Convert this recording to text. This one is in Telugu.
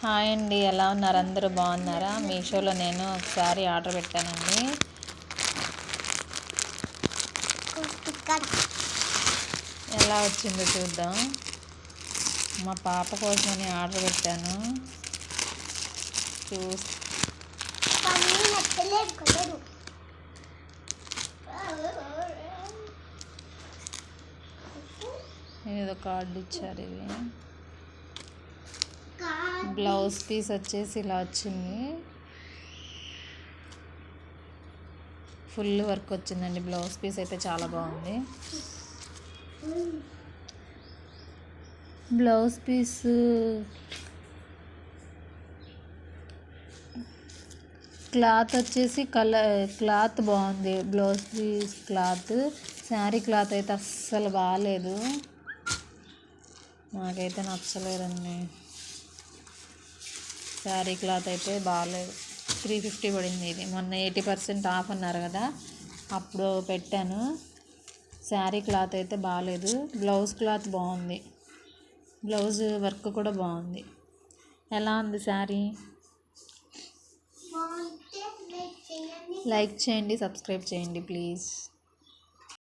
హాయ్ అండి, ఎలా ఉన్నారు? అందరూ బాగున్నారా? మీషోలో నేను ఒకసారి ఆర్డర్ పెట్టానండి. ఎలా వచ్చిందో చూద్దాం. మా పాప కోసమని ఆర్డర్ పెట్టాను. ఏదో కార్డు ఇచ్చారు. ఇవి బ్లౌజ్ పీస్ వచ్చేసి ఇలా వచ్చింది. ఫుల్ వర్క్ వచ్చిందండి. బ్లౌజ్ పీస్ అయితే చాలా బాగుంది. బ్లౌజ్ పీస్ క్లాత్ వచ్చేసి క్లాత్ బాగుంది. Blouse piece cloth, sari cloth అయితే అస్సలు బాగాలేదు. నాకైతే నచ్చలేదండి. శారీ క్లాత్ అయితే బాగాలేదు. 350 పడింది. ఇది మొన్న 80% ఆఫ్ అన్నారు కదా, అప్పుడు పెట్టాను. శారీ క్లాత్ అయితే బాగాలేదు. బ్లౌజ్ క్లాత్ బాగుంది. బ్లౌజ్ వర్క్ కూడా బాగుంది. ఎలా ఉంది శారీ? లైక్ చేయండి, సబ్స్క్రైబ్ చేయండి ప్లీజ్.